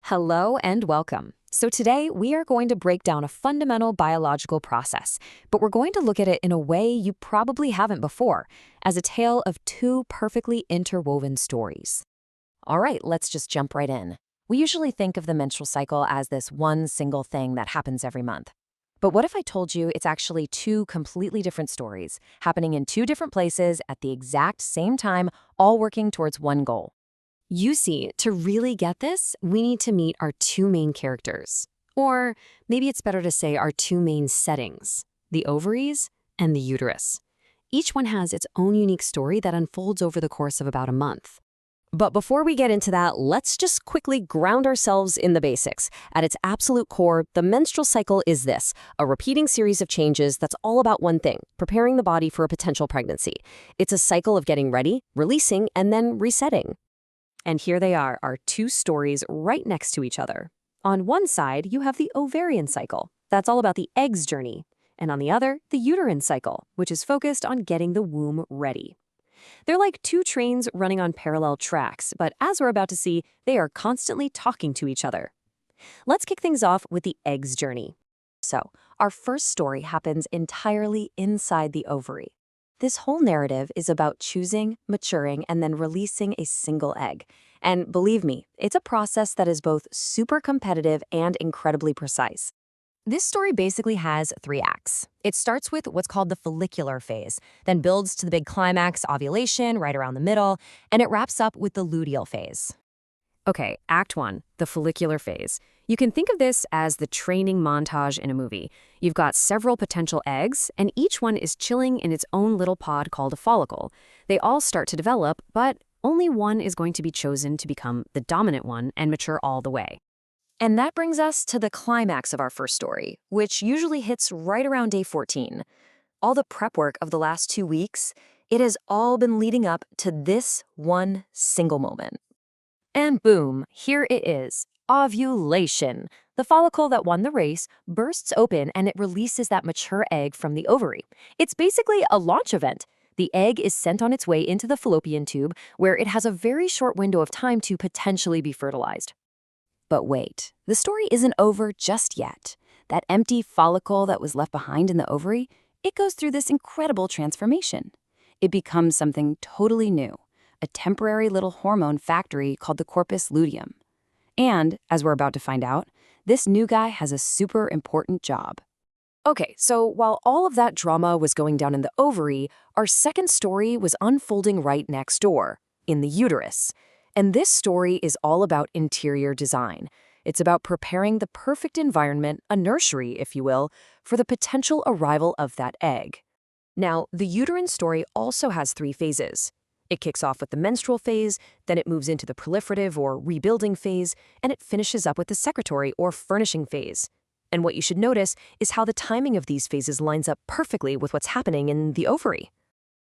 Hello and welcome. So today we are going to break down a fundamental biological process, but we're going to look at it in a way you probably haven't before, as a tale of two perfectly interwoven stories. All right, let's just jump right in. We usually think of the menstrual cycle as this one single thing that happens every month. But what if I told you it's actually two completely different stories, happening in two different places at the exact same time, all working towards one goal? You see, to really get this, we need to meet our two main characters. Or maybe it's better to say our two main settings, the ovaries and the uterus. Each one has its own unique story that unfolds over the course of about a month. But before we get into that, let's just quickly ground ourselves in the basics. At its absolute core, the menstrual cycle is this, a repeating series of changes that's all about one thing, preparing the body for a potential pregnancy. It's a cycle of getting ready, releasing, and then resetting. And here they are, our two stories right next to each other. On one side, you have the ovarian cycle. That's all about the egg's journey. And on the other, the uterine cycle, which is focused on getting the womb ready. They're like two trains running on parallel tracks, but as we're about to see, they are constantly talking to each other. Let's kick things off with the egg's journey. So, our first story happens entirely inside the ovary. This whole narrative is about choosing, maturing, and then releasing a single egg. And believe me, it's a process that is both super competitive and incredibly precise. This story basically has three acts. It starts with what's called the follicular phase, then builds to the big climax, ovulation, right around the middle, and it wraps up with the luteal phase. Okay, Act 1, the follicular phase. You can think of this as the training montage in a movie. You've got several potential eggs, and each one is chilling in its own little pod called a follicle. They all start to develop, but only one is going to be chosen to become the dominant one and mature all the way. And that brings us to the climax of our first story, which usually hits right around day 14. All the prep work of the last 2 weeks, it has all been leading up to this one single moment. And boom, here it is, ovulation. The follicle that won the race bursts open and it releases that mature egg from the ovary. It's basically a launch event. The egg is sent on its way into the fallopian tube, where it has a very short window of time to potentially be fertilized. But wait, the story isn't over just yet. That empty follicle that was left behind in the ovary, it goes through this incredible transformation. It becomes something totally new, a temporary little hormone factory called the corpus luteum. And, as we're about to find out, this new guy has a super important job. Okay, so while all of that drama was going down in the ovary, our second story was unfolding right next door, in the uterus. And this story is all about interior design. It's about preparing the perfect environment, a nursery, if you will, for the potential arrival of that egg. Now, the uterine story also has three phases. It kicks off with the menstrual phase, then it moves into the proliferative or rebuilding phase, and it finishes up with the secretory or furnishing phase. And what you should notice is how the timing of these phases lines up perfectly with what's happening in the ovary.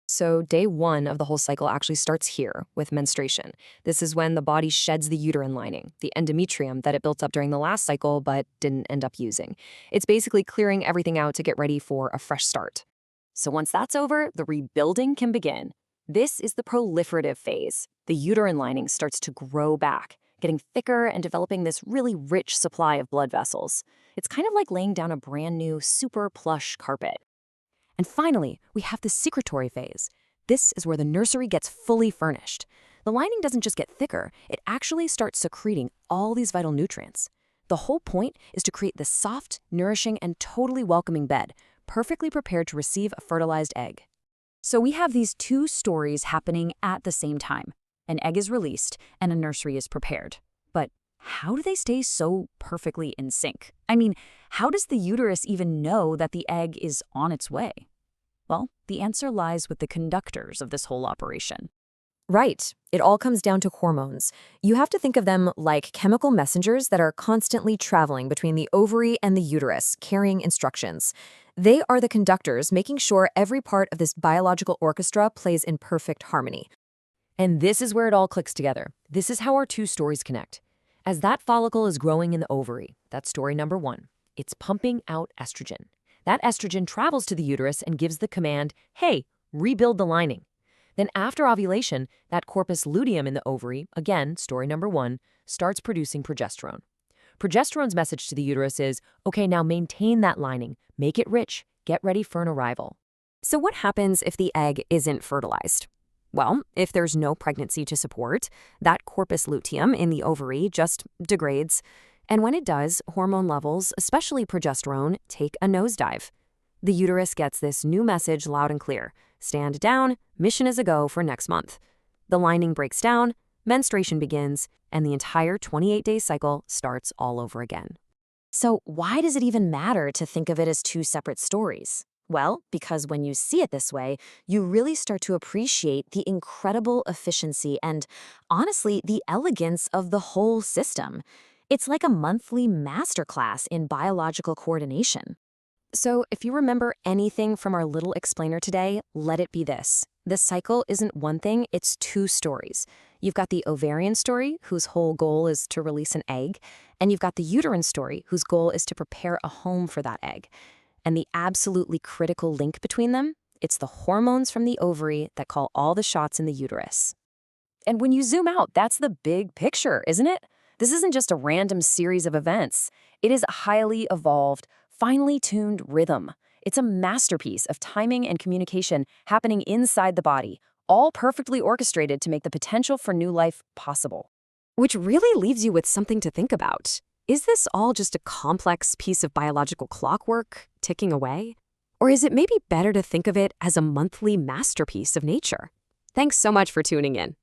So day 1 of the whole cycle actually starts here with menstruation. This is when the body sheds the uterine lining, the endometrium that it built up during the last cycle but didn't end up using. It's basically clearing everything out to get ready for a fresh start. So once that's over, the rebuilding can begin. This is the proliferative phase. The uterine lining starts to grow back, getting thicker and developing this really rich supply of blood vessels. It's kind of like laying down a brand new, super plush carpet. And finally, we have the secretory phase. This is where the nursery gets fully furnished. The lining doesn't just get thicker, it actually starts secreting all these vital nutrients. The whole point is to create this soft, nourishing, and totally welcoming bed, perfectly prepared to receive a fertilized egg. So we have these two stories happening at the same time. An egg is released and a nursery is prepared. But how do they stay so perfectly in sync? I mean, how does the uterus even know that the egg is on its way? Well, the answer lies with the conductors of this whole operation. Right. It all comes down to hormones. You have to think of them like chemical messengers that are constantly traveling between the ovary and the uterus, carrying instructions. They are the conductors, making sure every part of this biological orchestra plays in perfect harmony. And this is where it all clicks together. This is how our two stories connect. As that follicle is growing in the ovary, that's story number 1, it's pumping out estrogen. That estrogen travels to the uterus and gives the command, hey, rebuild the lining. Then after ovulation, that corpus luteum in the ovary, again, story number 1, starts producing progesterone. Progesterone's message to the uterus is, okay, now maintain that lining, make it rich, get ready for an arrival. So what happens if the egg isn't fertilized? Well, if there's no pregnancy to support, that corpus luteum in the ovary just degrades. And when it does, hormone levels, especially progesterone, take a nosedive. The uterus gets this new message loud and clear. Stand down, mission is a go for next month. The lining breaks down, menstruation begins, and the entire 28-day cycle starts all over again. So why does it even matter to think of it as two separate stories? Well, because when you see it this way, you really start to appreciate the incredible efficiency and, honestly, the elegance of the whole system. It's like a monthly masterclass in biological coordination. So if you remember anything from our little explainer today, let it be this. The cycle isn't one thing, it's two stories. You've got the ovarian story, whose whole goal is to release an egg, and you've got the uterine story, whose goal is to prepare a home for that egg. And the absolutely critical link between them, it's the hormones from the ovary that call all the shots in the uterus. And when you zoom out, that's the big picture, isn't it? This isn't just a random series of events. It is a highly evolved, finely tuned rhythm. It's a masterpiece of timing and communication happening inside the body, all perfectly orchestrated to make the potential for new life possible. Which really leaves you with something to think about. Is this all just a complex piece of biological clockwork ticking away? Or is it maybe better to think of it as a monthly masterpiece of nature? Thanks so much for tuning in.